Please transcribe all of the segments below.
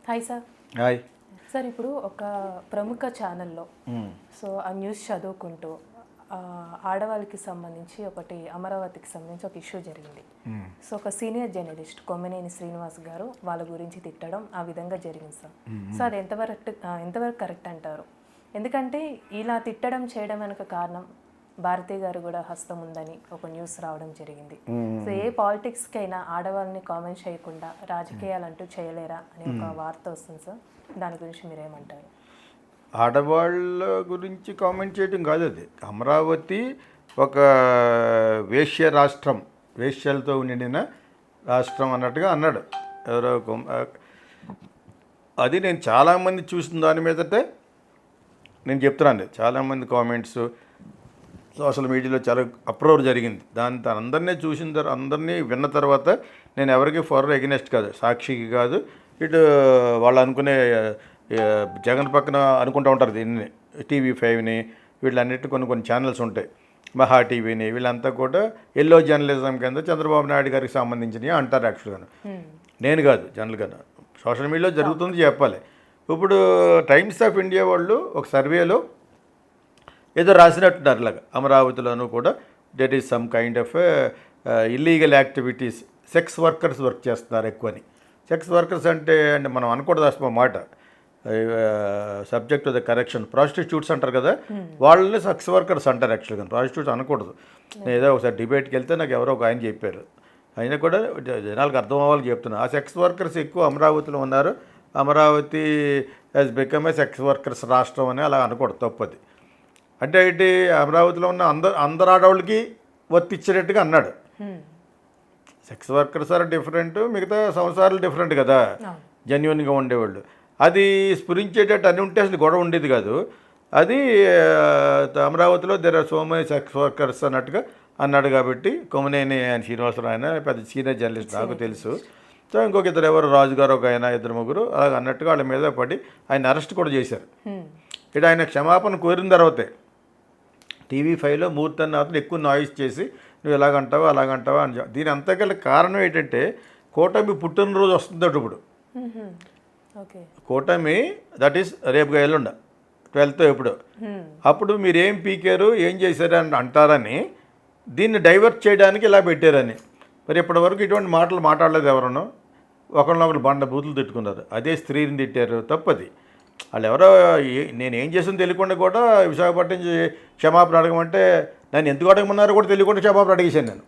Hi sir. Hi. Sir ఇప్పుడు ఒక ప్రముఖ ఛానల్లో సో ఆ న్యూస్ చదువుకుంటూ ఆడవాళ్ళకి సంబంధించి ఒకటి అమరావతికి సంబంధించి ఒక ఇష్యూ జరిగింది. సో ఒక సీనియర్ జర్నలిస్ట్ కొమ్మినేని శ్రీనివాస్ గారు వాళ్ళ గురించి తిట్టడం ఆ విధంగా జరిగింది సార్. సో అది ఎంతవరకు కరెక్ట్ అంటారు? ఎందుకంటే ఇలా తిట్టడం చేయడం వెనుక కారణం భారతి గారు కూడా హస్తం ఉందని ఒక న్యూస్ రావడం జరిగింది. సో ఏ పాలిటిక్స్కి అయినా ఆడవాళ్ళని కామెంట్ చేయకుండా రాజకీయాలంటూ చేయలేరా అని ఒక వార్త వస్తుంది సార్. దాని గురించి మీరేమంటారు? ఆడవాళ్ళ గురించి కామెంట్ చేయడం కాదు, అది అమరావతి ఒక వేశ్య రాష్ట్రం, వేశ్యలతో నిండిన రాష్ట్రం అన్నట్టుగా అన్నాడు ఎవరో. అది నేను చాలామంది చూసిన దాని మీదటే నేను చెప్తున్నాను. చాలామంది కామెంట్స్ సోషల్ మీడియాలో చాలా అప్రోర్ జరిగింది. దాని అందరినీ చూసిన తర్వాత, అందరినీ విన్న తర్వాత నేను ఎవరికి ఫర్ ఎగనెస్ట్ కాదు, సాక్షికి కాదు, ఇటు వాళ్ళు అనుకునే జగన్ పక్కన అనుకుంటూ ఉంటారు దీన్ని, TV5ని, వీళ్ళన్నిటి కొన్ని ఛానల్స్ ఉంటాయి, మహా టీవీని, వీళ్ళంతా కూడా ఎల్లో జర్నలిజం కింద చంద్రబాబు నాయుడు గారికి సంబంధించినవి అంటారు. యాక్చువల్గా నేను కాదు, జనరల్గా సోషల్ మీడియాలో జరుగుతుంది చెప్పాలి. ఇప్పుడు టైమ్స్ ఆఫ్ ఇండియా వాళ్ళు ఒక సర్వేలో ఏదో రాసినట్టున్నారు ఇలాగా, అమరావతిలోనూ కూడా that is some kind of illegal activities, sex workers work చేస్తున్నారు ఎక్కువని. సెక్స్ వర్కర్స్ అంటే మనం అనకూడదు అసలు మాట, subject to the correction. Prostitutes అంటారు కదా, వాళ్ళని సెక్స్ వర్కర్స్ అంటారు యాక్చువల్గా, ప్రాస్టిట్యూట్స్ అనకూడదు. నేను ఏదో ఒకసారి డిబేట్కి వెళ్తే నాకు ఎవరో ఒక ఆయన చెప్పారు, అయినా కూడా జనాలకు అర్థం అవ్వాలి చెప్తున్నా. ఆ సెక్స్ వర్కర్స్ ఎక్కువ అమరావతిలో ఉన్నారు. Amaravati has become a sex workers రాష్ట్రం అని అలా అనకూడదు, తప్పది. అంటే ఏంటి, అమరావతిలో ఉన్న అందరు ఆడవాళ్ళకి వర్తిచ్చేటట్టుగా అన్నాడు. సెక్స్ వర్కర్స్ ఆర్ డిఫరెంట్, మిగతా సంవత్సరాలు డిఫరెంట్ కదా, జెన్యున్గా ఉండేవాళ్ళు. అది స్ఫురించేటట్టు అని ఉంటే అసలు గొడవ ఉండేది కాదు. అది అమరావతిలో there are so many sex workers అన్నట్టుగా అన్నాడు. కాబట్టి కొమ్మినేని శ్రీనివాసరావు ఆయన పెద్ద సీనియర్ జర్నలిస్ట్, నాకు తెలుసు. సో ఇంకొక ఇద్దరు ఎవరు, రాజుగారు ఒక ఆయన, ఇద్దరు ముగ్గురు అలాగ అన్నట్టుగా వాళ్ళ మీద పడి ఆయన అరెస్ట్ కూడా చేశారు. ఇటు ఆయన క్షమాపణ కోరిన తర్వాతే TV5లో మూర్తి అన్న అతను ఎక్కువ నాయిస్ చేసి నువ్వు ఎలాగంటావా అలాగంటావా అని. దీని అంతకల్లా కారణం ఏంటంటే కూటమి పుట్టినరోజు వస్తుంది ఇప్పుడు. కూటమి దట్ ఈస్ రేపుగా ఎల్లుండ 12th ఎప్పుడు, అప్పుడు మీరు ఏం పీకారు ఏం చేశారు అని అంటారని దీన్ని డైవర్ట్ చేయడానికి ఇలా పెట్టారని. మరి ఇప్పటివరకు ఇటువంటి మాటలు మాట్లాడలేదు ఎవరన్నా, ఒకరినొకరు బండ బూతులు తిట్టుకున్నారు. అదే స్త్రీని తిట్టారు, తప్పది. వాళ్ళు ఎవరో నేనేం చేసాను తెలియకుండా కూడా విశాఖపట్నం క్షమాపణ అడగమంటే నన్ను ఎందుకు అడగమన్నారో కూడా తెలియకుండా క్షమాపణ అడిగేశాను నేను.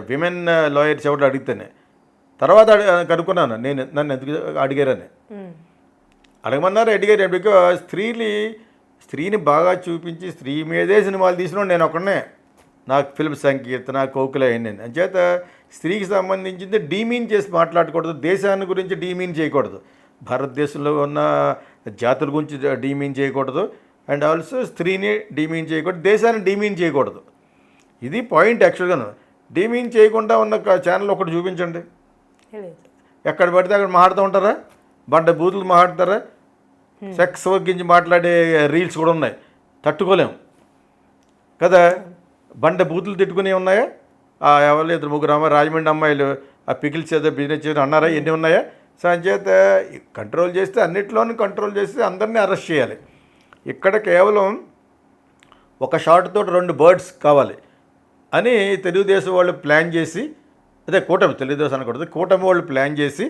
విమెన్ లాయర్స్ ఎవరు అడిగితేనే తర్వాత కనుక్కున్నాను నేను నన్ను ఎందుకు అడిగారని. అడగమన్నారు, అడిగారు. బికాజ్ స్త్రీని బాగా చూపించి స్త్రీ మీదే సినిమాలు తీసిన నేను ఒకనే, నాకు ఫిల్మ్ సంకీర్తన, కోకిల అయినాను. అంచేత స్త్రీకి సంబంధించింది డీమీన్ చేసి మాట్లాడకూడదు, దేశాన్ని గురించి డీమీన్ చేయకూడదు, భారతదేశంలో ఉన్న జాతుల గురించి డీమీన్ చేయకూడదు, అండ్ ఆల్సో స్త్రీని డీమీన్ చేయకూడదు, దేశాన్ని డీమీన్ చేయకూడదు. ఇది పాయింట్ యాక్చువల్గా. డీమీన్ చేయకుండా ఉన్న ఛానల్ ఒకటి చూపించండి. ఎక్కడ పడితే అక్కడ మాట్లాడుతూ ఉంటారా, బండ బూతులు మాట్లాడతారా, సెక్స్ గురించి మాట్లాడే రీల్స్ కూడా ఉన్నాయి, తట్టుకోలేము కదా. బండ బూతులు తిట్టుకునే ఉన్నాయా? ఎవరు ఇద్దరు ముగ్గురు అమ్మాయి రాజమండ్రి అమ్మాయిలు ఆ పికిల్స్ ఏదో బిజినెస్ చేయడం అన్నారా, ఎన్ని ఉన్నాయా? సో అంచేత కంట్రోల్ చేస్తే అన్నిట్లోనూ కంట్రోల్ చేస్తే అందరినీ అరెస్ట్ చేయాలి. ఇక్కడ కేవలం ఒక షాట్ తోటి 2 బర్డ్స్ కావాలి అని తెలుగుదేశం వాళ్ళు ప్లాన్ చేసి, అదే కూటమి, తెలుగుదేశం అనకూడదు, కూటమి వాళ్ళు ప్లాన్ చేసి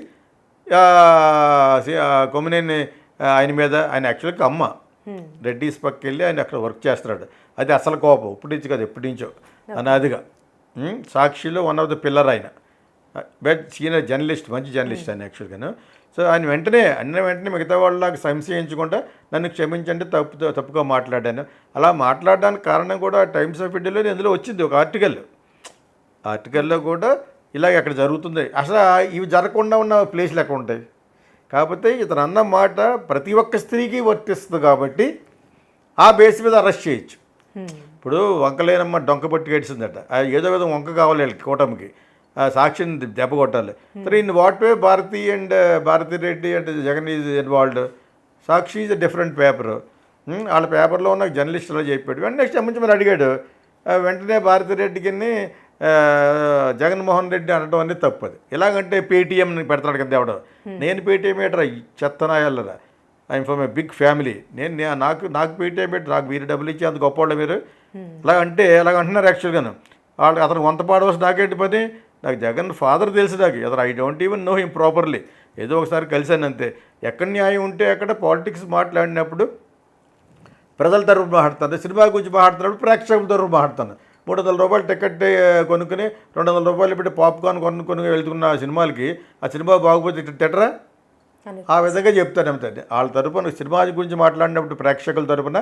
కొమ్మినేని ఆయన మీద, ఆయన యాక్చువల్గా అమ్మ రెడ్డిస్ పక్కకి వెళ్ళి ఆయన అక్కడ వర్క్ చేస్తున్నాడు. అది అసలు కోపం, ఇప్పటి నుంచి కాదు ఎప్పటి నుంచో అనాదిగా. సాక్షిలో వన్ ఆఫ్ ద పిల్లర్ ఆయన, బట్ సీనియర్ జర్నలిస్ట్, మంచి జర్నలిస్ట్ ఆయన యాక్చువల్గాను. సో ఆయన వెంటనే మిగతా వాళ్ళకి సంశయించకుండా నన్ను క్షమించండి, తప్పుగా మాట్లాడాను. అలా మాట్లాడడానికి కారణం కూడా టైమ్స్ ఆఫ్ ఇండియాలో ఇందులో వచ్చింది ఒక ఆర్టికల్లో కూడా ఇలాగ అక్కడ జరుగుతుంది. అసలు ఇవి జరగకుండా ఉన్న ప్లేస్లు ఎక్కడ ఉంటాయి? కాకపోతే ఇతను అన్న మాట ప్రతి ఒక్క స్త్రీకి వర్తిస్తుంది కాబట్టి ఆ బేస్ మీద అరెస్ట్ చేయొచ్చు. ఇప్పుడు వంకలేనమ్మ డొంక పట్టి గడిచిందట, ఏదో విధంగా వంక కావాలి వీళ్ళకి, కూటమికి సాక్షిని దెబ్బ కొట్టాలి. సరే in what way Bharathi Reddy and Jagan is involved, Sakshi is a different paper. వాళ్ళ పేపర్లో ఉన్న జర్నలిస్ట్ అలా చెప్పాడు. వెంటనే క్షమించమని అడిగాడు. వెంటనే భారతి రెడ్డికి జగన్మోహన్ రెడ్డి అనడం అనేది తప్పది. ఎలాగంటే పేటీఎం పెడతాడు కదా ఎవడో, నేను పేటీఎం ఏంటరా చెత్తనాయాలరా, I'm from a big family, నాకు పేటీఎం పెట్టి నాకు మీరు డబ్బులు ఇచ్చి అంత గొప్పవాళ్ళు మీరు అలాగ అంటున్నారు. యాక్చువల్గాను వాళ్ళు అతను వంత పాడవలసి నాకేంటి పని, నాకు జగన్ ఫాదర్ తెలుసు, నాకు అతను I don't even know him properly, ఏదో ఒకసారి కలిశాను అంతే. ఎక్కడ న్యాయం ఉంటే అక్కడ పాలిటిక్స్ మాట్లాడినప్పుడు ప్రజల తరఫున మాట్లాడుతాను, సినిమా గురించి మాట్లాడుతున్నప్పుడు ప్రేక్షకుల తరఫున మాట్లాడుతాను. 300 రూపాయలు టికెట్ కొనుక్కుని 200 రూపాయలు పెట్టి పాప్కార్న్ కొనుక్కొని వెళ్తున్న సినిమాలకి ఆ సినిమా బాగోపోతే తిట్టరా, ఆ విధంగా చెప్తాను అంతే. వాళ్ళ తరఫున సినిమా గురించి మాట్లాడినప్పుడు ప్రేక్షకుల తరఫున,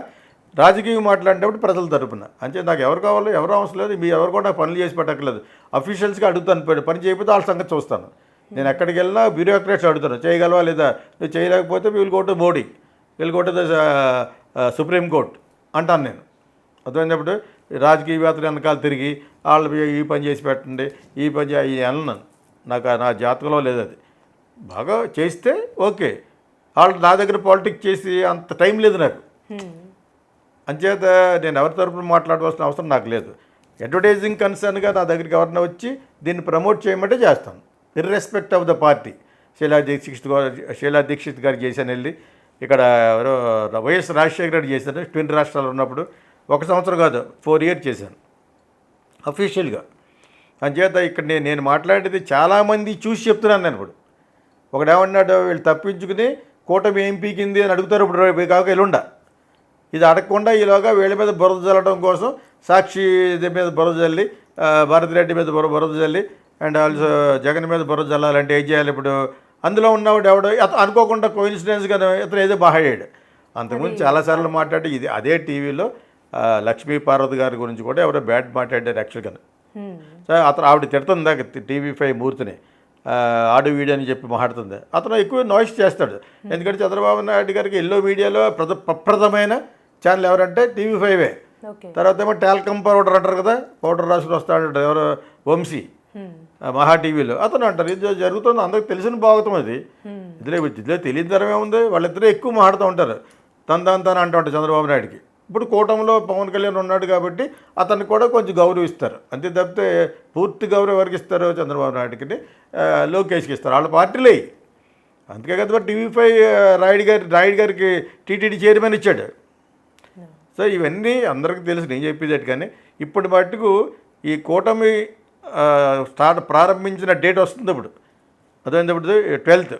రాజకీయం మాట్లాడినప్పుడు ప్రజల తరఫున. అంతే, నాకు ఎవరు కావాలో ఎవరు అవసరం లేదు, మీ ఎవరు కూడా పనులు చేసి పెట్టక్కర్లేదు. అఫీషియల్స్గా అడుగుతాను, పని చేయకపోతే వాళ్ళ సంగతి చూస్తాను. నేను ఎక్కడికి వెళ్ళినా బ్యూరోక్రాట్స్ అడుగుతాను, చేయగలవా లేదా, నువ్వు చేయలేకపోతే వీళ్ళు కోర్టు మోడీ, వీళ్ళు కోర్టు సుప్రీంకోర్టు అంటాను నేను. అర్థమైనప్పుడు రాజకీయవేత్తలు వెనకాల తిరిగి వాళ్ళు ఈ పని చేసి పెట్టండి, ఈ పని వెళ్ళను, నాకు నా జాతకంలో లేదు. అది బాగా చేస్తే ఓకే, వాళ్ళు నా దగ్గర పాలిటిక్స్ చేసి అంత టైం లేదు నాకు. అంచేత నేను ఎవరి తరపున మాట్లాడవలసిన అవసరం నాకు లేదు. అడ్వర్టైజింగ్ కన్సర్న్గా నా దగ్గరికి ఎవరైనా వచ్చి దీన్ని ప్రమోట్ చేయమంటే చేస్తాను, irrespective of the party. Sheila Dikshit గారు చేశాను వెళ్ళి, ఇక్కడ ఎవరో వైఎస్ రాజశేఖర రెడ్డి చేశాను ట్విన్ రాష్ట్రాలు ఉన్నప్పుడు, 1 సంవత్సరం కాదు 4 years చేశాను అఫీషియల్గా. అంచేత ఇక్కడ నేను మాట్లాడేది చాలామంది చూసి చెప్తున్నాను. నేను ఇప్పుడు ఒకడేమన్నాడు, వీళ్ళు తప్పించుకుని కూటమి ఏం పీకింది అని అడుగుతారు. ఇప్పుడు కాక ఎల్లుండ ఇది అడగకుండా ఈలోగా వీళ్ళ మీద బురద చల్లడం కోసం సాక్షి మీద బురద చల్లి, భారతిరెడ్డి మీద బురద చల్లి, అండ్ ఆల్సో జగన్ మీద బురద చల్లాలంటే ఏం చేయాలి ఇప్పుడు? అందులో ఉన్నవాడు ఎవడో అనుకోకుండా కోయిన్సిడెన్స్గా ఇతను ఏదో బాగాడాడు. అంతకుముందు చాలాసార్లు మాట్లాడి ఇది అదే టీవీలో లక్ష్మీ పార్వతి గారి గురించి కూడా ఎవరో బ్యాడ్ మాట్లాడారు యాక్చువల్గా. సో అతను ఆవిడ తిడుతుంది దాకా TV5 మూర్తిని, ఆడు వీడియో అని చెప్పి మాట్లాడుతుంది. అతను ఎక్కువ నాయిస్ చేస్తాడు, ఎందుకంటే చంద్రబాబు నాయుడు గారికి ఎల్లో మీడియాలో ప్రప్రథమైన ఛానల్ ఎవరంటే TV5. తర్వాత ఏమో టాల్కమ్ పౌడర్ అంటారు కదా, పౌడర్ రాసుకుని వస్తాడు ఎవరో వంశీ మహా టీవీలో, అతను అంటారు. ఇది జరుగుతుంది, అందరికి తెలిసిన భాగవతం అది. ఇదిలో తెలియని తరమే ఉంది. వాళ్ళిద్దరూ ఎక్కువ మాట్లాడుతూ ఉంటారు, తను అంటూ ఉంటారు చంద్రబాబు నాయుడికి. ఇప్పుడు కూటమిలో పవన్ కళ్యాణ్ ఉన్నాడు కాబట్టి అతన్ని కూడా కొంచెం గౌరవిస్తారు అంతే తప్పితే పూర్తి గౌరవం ఎవరికి ఇస్తారు? చంద్రబాబు నాయుడికి, లోకేష్కి ఇస్తారు, వాళ్ళ పార్టీలే. అందుకే కదా TV5 రాయుడు గారికి టీటీడీ చైర్మన్ ఇచ్చాడు. సో ఇవన్నీ అందరికీ తెలుసు, నేను చెప్పేది. కానీ ఇప్పటి మట్టుకు ఈ కూటమి ప్రారంభించిన డేట్ వస్తుంది ఇప్పుడు, అదేంటప్పుడు 12th.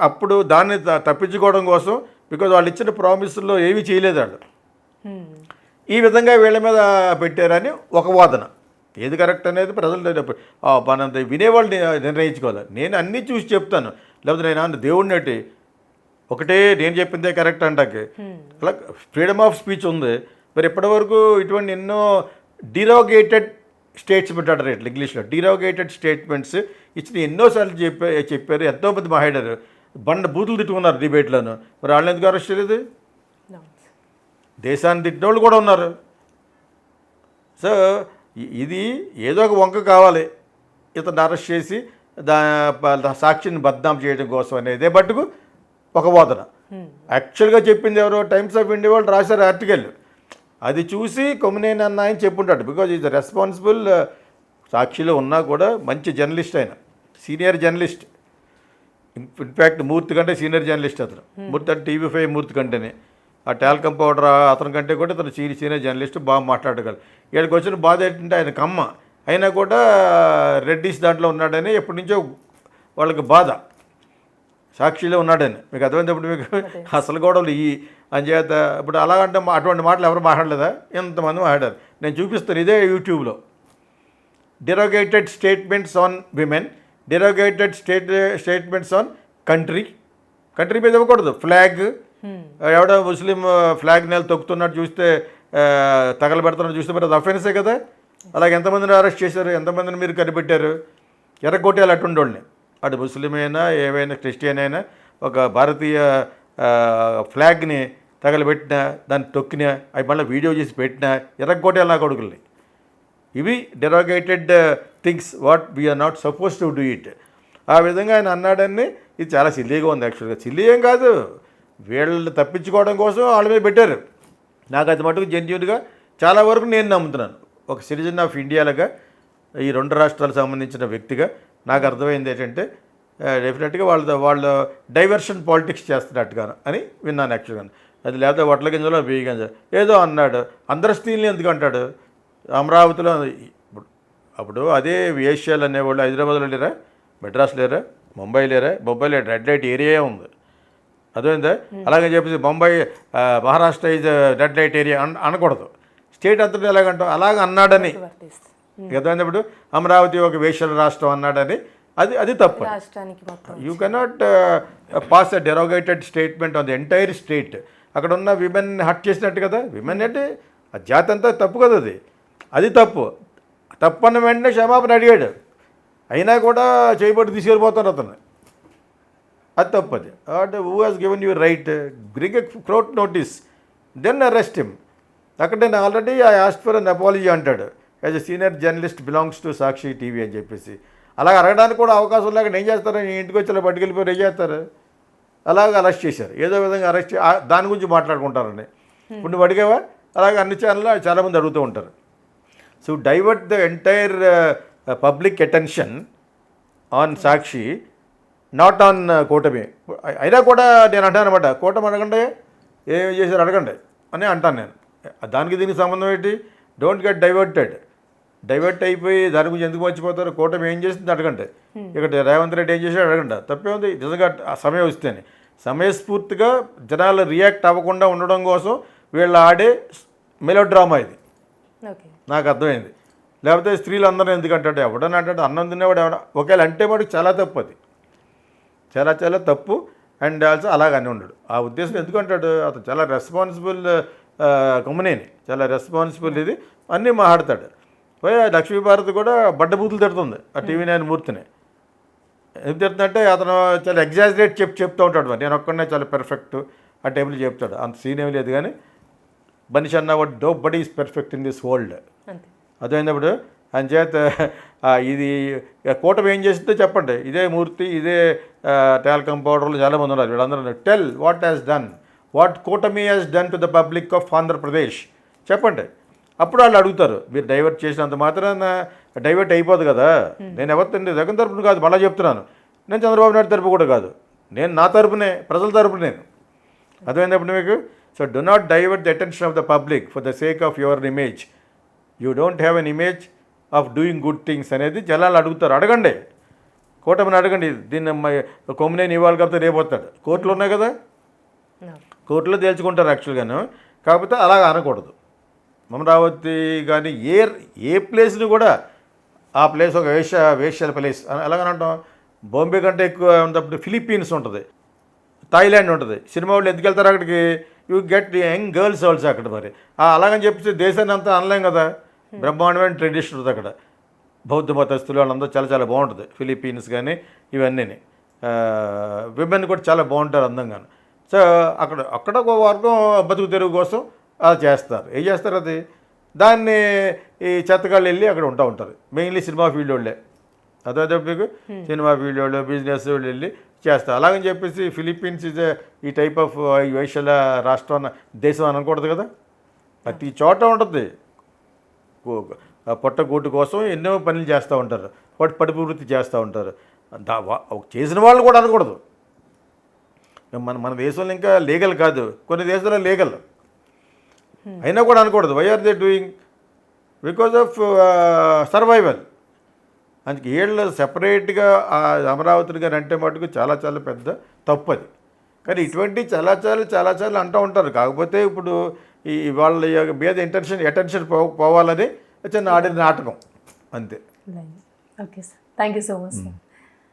అప్పుడు దాన్ని తప్పించుకోవడం కోసం, బికాజ్ వాళ్ళు ఇచ్చిన ప్రామిస్లో ఏమీ చేయలేదు వాళ్ళు, ఈ విధంగా వీళ్ళ మీద పెట్టారని ఒక వాదన. ఏది కరెక్ట్ అనేది ప్రజలు మనంత వినేవాళ్ళు నిర్ణయించుకోవాలి. నేను అన్నీ చూసి చెప్తాను, లేకపోతే నేను దేవుడిని అట్టి ఒకటే నేను చెప్పిందే కరెక్ట్ అంటాకి. అలా ఫ్రీడమ్ ఆఫ్ స్పీచ్ ఉంది. మరి ఇప్పటివరకు ఇటువంటి ఎన్నో డిరోగేటెడ్ స్టేట్మెంట్ అంటారు ఇట్లా ఇంగ్లీష్లో, డిరోగేటెడ్ స్టేట్మెంట్స్ ఇచ్చిన ఎన్నోసార్లు చెప్పారు. ఎంతోమంది మాట్లాడారు, బూతులు తిట్టుకున్నారు డిబేట్లోను. మరి వాళ్ళని ఎందుకు అరెస్ట్ చేయలేదు? దేశాన్ని తిట్టిన వాళ్ళు కూడా ఉన్నారు. సో ఇది ఏదో ఒక వంక కావాలి ఇతను అరెస్ట్ చేసి సాక్షిని బద్నాం చేయడం కోసం అనేదే బట్టుకు ఒక వాదన. యాక్చువల్గా చెప్పింది ఎవరో టైమ్స్ ఆఫ్ ఇండియా వాళ్ళు రాశారు ఆర్టికల్, అది చూసి కొమ్మినేని అన్న ఆయన చెప్పుంటాడు. బికాజ్ ఈజ్ రెస్పాన్సిబుల్, సాక్షిలో ఉన్నా కూడా మంచి జర్నలిస్ట్, ఆయన సీనియర్ జర్నలిస్ట్. ఇన్ఫ్యాక్ట్ మూర్తి కంటే సీనియర్ జర్నలిస్ట్ అతను. మూర్తి అంటే TV5 మూర్తి కంటేనే, ఆ టాల్కమ్ పౌడర్ అతని కంటే కూడా అతను సీనియర్ జర్నలిస్ట్, బాగా మాట్లాడగలరు. వీళ్ళకి వచ్చిన బాధ ఏంటంటే ఆయన కమ్మ అయినా కూడా రెడ్డిస్ దాంట్లో ఉన్నాడని ఎప్పటి నుంచో వాళ్ళకి బాధ, సాక్షిలో ఉన్నాడని. మీకు అర్థమైనప్పుడు మీకు అసలు గొడవలు అంచేత ఇప్పుడు అలాగంటే అటువంటి మాటలు ఎవరు మాట్లాడలేదా? ఎంతమంది మాట్లాడారు. నేను చూపిస్తాను, ఇదే యూట్యూబ్లో. Derogated statements on women, derogated statements on country మీద ఇవ్వకూడదు. ఫ్లాగ్, ఎవడో ముస్లిం ఫ్లాగ్ నెల తొక్కుతున్నట్టు చూస్తే, తగలబెడుతున్నట్టు చూస్తే మరి అది అఫెన్సే కదా. అలాగే ఎంతమందిని అరెస్ట్ చేశారు, ఎంతమందిని మీరు కనిపెట్టారు? ఎర్రగొట్టేయాలి అటువంటి వాళ్ళని. అటు ముస్లిం అయినా ఏవైనా క్రిస్టియన్ అయినా ఒక భారతీయ ఫ్లాగ్ని తగలబెట్టినా, దాన్ని తొక్కినా, అవి మళ్ళీ వీడియో చేసి పెట్టినా ఎర్రగొట్టేయాలి నా కొడుకుల్ని. ఇవి derogated things what we are not suppose to do it. ఆ విధంగా ఆయన అన్నాడని ఇది చాలా సిల్లీగా ఉంది. యాక్చువల్గా సిల్లీ ఏం కాదు, వీళ్ళని తప్పించుకోవడం కోసం వాళ్ళ మీద పెట్టారు. నాకు అది మటుకు జెన్యూన్గా చాలా వరకు నేను నమ్ముతున్నాను. ఒక సిటిజన్ ఆఫ్ ఇండియాలుగా ఈ రెండు రాష్ట్రాలకు సంబంధించిన వ్యక్తిగా నాకు అర్థమైంది ఏంటంటే డెఫినెట్గా వాళ్ళు డైవర్షన్ పాలిటిక్స్ చేస్తున్నట్టుగా అని విన్నాను యాక్చువల్గా. అది లేకపోతే వడ్ల గింజలో బియ్య గింజ ఏదో అన్నాడు. అందరు స్త్రీల్ని ఎందుకు అంటాడు? అమరావతిలో అప్పుడు అదే ఏషియాలు అనేవాళ్ళు హైదరాబాద్లో లేరా, మెడ్రాస్ లేరా, ముంబై లేరా? ముంబైలో రెడ్ లైట్ ఏరియా ఉంది, అదేందా? అలాగే చెప్పేసి Mumbai Maharashtra is red light area అనకూడదు. స్టేట్ అంతా ఎలాగంటాం? అలాగ అన్నాడని అర్థమైనప్పుడు అమరావతి ఒక వేశ్యల రాష్ట్రం అన్నాడని అది తప్పు. You cannot pass a derogated statement on the entire state. అక్కడ ఉన్న విమెన్ హట్ చేసినట్టు కదా. విమెన్ అంటే ఆ జాతి అంతా తప్పు కదా, అది తప్పు. తప్పన్న వెంటనే క్షమాపణ అడిగాడు, అయినా కూడా చేయబట్టి తీసుకెళ్ళిపోతాను అతను. అది తప్పది. Who has given you right, bring a court notice, then arrest him. అక్కడ నేను already I ask for an apology అంటాడు, as a senior journalist belongs to Sakshi TV అని చెప్పేసి. అలాగ అడగడానికి కూడా అవకాశం లేకుండా ఏం చేస్తారు? ఇంటికి వచ్చి ఇలా పట్టుకెళ్ళిపోయి ఏం చేస్తారు? అలాగ అరెస్ట్ చేశారు, ఏదో విధంగా అరెస్ట్ దాని గురించి మాట్లాడుకుంటారండి. ఇప్పుడు నువ్వు అడిగావా? అలాగే అన్ని ఛానల్లో చాలామంది అడుగుతూ ఉంటారు. So divert the entire public attention on Sakshi, not on కూటమి. అయినా కూడా నేను అంటాను అనమాట, కూటమి అడగండి, ఏం చేశారు అడగండి అని అంటాను నేను. దానికి దీనికి సంబంధం ఏంటి? డోంట్ గెట్ డైవర్ట్ అయిపోయి దాని గురించి ఎందుకు మర్చిపోతారు? కూటమి ఏం చేసింది అడగండి, ఇక్కడ రేవంత్ రెడ్డి ఏం చేశాడు అడగండి. తప్పే ఉంది నిజంగా ఆ సమయం వస్తేనే. సమయస్ఫూర్తిగా జనాలు రియాక్ట్ అవ్వకుండా ఉండడం కోసం వీళ్ళు ఆడే మెలో డ్రామా ఇది, నాకు అర్థమైంది. లేకపోతే స్త్రీలు అందరూ ఎందుకంటాడు? ఎవడని అంటాడు? అన్నం తినేవాడు ఎవడ ఒకవేళ అంటే వాడికి చాలా తప్పు, అది చాలా చాలా తప్పు. అండ్ ఆల్సో అలాగని ఉండడు. ఆ ఉద్దేశం ఎందుకంటాడు? అతను చాలా రెస్పాన్సిబుల్ కమ్మునేని, చాలా రెస్పాన్సిబుల్, ఇది అన్నీ మాట్లాడతాడు. పోయి లక్ష్మీభారతి కూడా బడ్డబూతులు తిడుతుంది ఆ TV9 మూర్తిని. ఎందుకు తిడుతుందంటే అతను చాలా ఎగ్జాజరేట్ చెప్తూ ఉంటాడు. మరి నేను ఒక్కడనే చాలా పెర్ఫెక్ట్ ఆ టైంలో చెప్తాడు. అంత సీన్ ఏమి లేదు. కానీ మనిషి అన్నవాడు nobody is perfect in this world. అదైనప్పుడు అంచేత ఇది కూటమి ఏం చేసిందో చెప్పండి. ఇదే మూర్తి, ఇదే టాల్కమ్ పౌడర్లు చాలామంది ఉన్నారు. వీళ్ళందరూ tell what has done, what కూటమి has done to the public of Andhra Pradesh చెప్పండి. అప్పుడు వాళ్ళు అడుగుతారు. మీరు డైవర్ట్ చేసినంత మాత్రాన డైవర్ట్ అయిపోదు కదా. నేను ఎవరితో జగన్ తరపున కాదు, మళ్ళీ చెప్తున్నాను, నేను చంద్రబాబు నాయుడు తరపు కూడా కాదు, నేను నా తరపునే, ప్రజల తరపున నేను. అర్థమైనప్పుడు మీకు. So do not divert the attention of the public for the sake of your image. You don't have an image of doing good things అనేది జనాలు అడుగుతారు. అడగండి, కూటమిని అడగండి. దీన్ని కొమ్మినేని ఇవ్వాలి కాబట్టి రేపు వస్తాడు. కోర్టులు ఉన్నాయి కదా, కోర్టులో తేల్చుకుంటారు యాక్చువల్గాను. కాకపోతే అలాగ అనకూడదు. అమరావతి కానీ ఏ ప్లేస్ని కూడా ఆ ప్లేస్ ఒక వేశ్యల ప్లేస్ ఎలాగనంటాం. బాంబే కంటే ఎక్కువ ఉన్నప్పుడు ఫిలిప్పీన్స్ ఉంటుంది, థాయిలాండ్ ఉంటుంది. సినిమా వాళ్ళు ఎందుకు వెళ్తారు అక్కడికి? You get young girls also అక్కడ. మరి అలాగని చెప్పేసి దేశాన్ని అంతా అనలేం కదా. బ్రహ్మాండమైన ట్రెడిషన్ ఉంటుంది అక్కడ. బౌద్ధ మతస్థులు వాళ్ళందరూ చాలా చాలా బాగుంటుంది. ఫిలిప్పీన్స్ కానీ ఇవన్నీ విమెన్ కూడా చాలా బాగుంటారు అందంగా. సో అక్కడ ఒక వర్గం బతుకు తెరుగు కోసం అది చేస్తారు. ఏం చేస్తారు? అది దాన్ని ఈ చెత్తగాళ్ళు వెళ్ళి అక్కడ ఉంటారు. మెయిన్లీ సినిమా ఫీల్డ్ వాళ్ళే. అదే మీకు సినిమా ఫీల్డ్ వాళ్ళు, బిజినెస్ వాళ్ళు వెళ్ళి చేస్తారు. అలాగని చెప్పేసి ఫిలిప్పీన్స్ ఇస్ ఈ టైప్ ఆఫ్ వైశ్యుల రాష్ట్రం దేశం అనకూడదు కదా. ప్రతి చోట ఉంటుంది. పొట్టగూటు కోసం ఎన్నో పనులు చేస్తూ ఉంటారు, పడుపు వృత్తి చేస్తూ ఉంటారు. చేసిన వాళ్ళు కూడా అనకూడదు. మన దేశంలో ఇంకా లీగల్ కాదు, కొన్ని దేశాల్లో లీగల్ అయినా కూడా అనకూడదు. Why are they doing? Because of survival. అందుకే ఏళ్ళు సెపరేట్గా అమరావతి గారు అంటే మటుకు చాలా చాలా పెద్ద తప్పు అది. కానీ ఇటువంటి చాలా అంటూ ఉంటారు. కాకపోతే ఇప్పుడు వాళ్ళ మీద అటెన్షన్ పోవాలని చిన్న ఆడిన నాటకం అంతే. Okay sir, thank you so much sir.